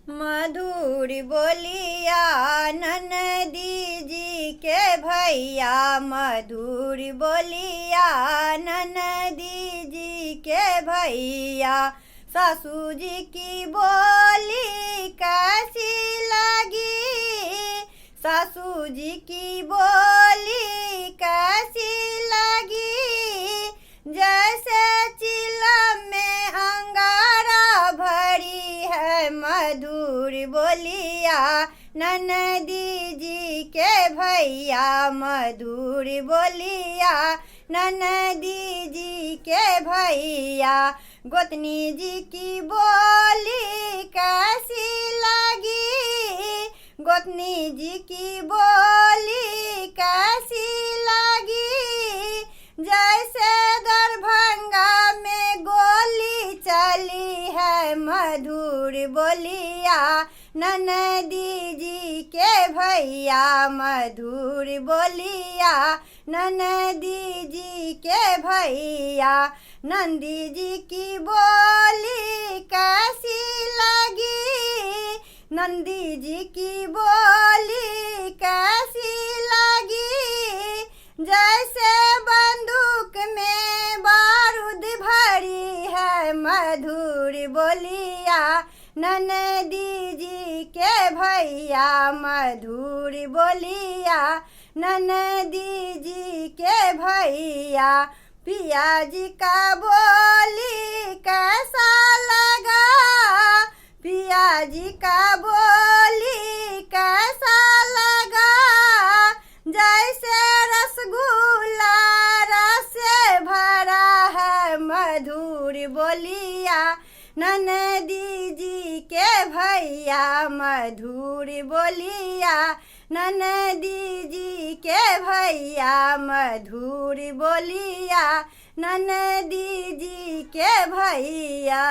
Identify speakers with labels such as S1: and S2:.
S1: मधुर बोलिया ननदी जी के भैया, मधुर बोलिया ननदी जी के भैया। सासू जी की बोली कैसी लगी, सासू जी की बोली कैसी लगी। जैसे चिलम में अंगारा भरी है, मधुर बोलिया ननदी जी के भैया, मधुर बोलिया ननदी जी के भैया। गोतनी जी की बोली कैसी लगी, गोतनी जी की बोली कैसी लगी। जैसे दरभंगा में गोली चली है, मधुर बोलिया ननदी जी के भैया, मधुर बोलिया ननदी जी के भैया। नंदी जी की बोली कैसी लगी, नंदी जी की बोली कैसी लगी। जैसे बंदूक में बारूद भरी है, मधुर बोलिया ननदी जी के भैया, मधुर बोलिया ननदी जी के भैया। पिया जी का बोली कैसा लगा, पिया जी का बोली कैसा लगा। जैसे रसगुल्ला रस से भरा है, मधुर बोलिया ननदी जी के भैया, मधुर बोलिया ननदी जी के भैया, मधुर बोलिया ननदी जी के भैया।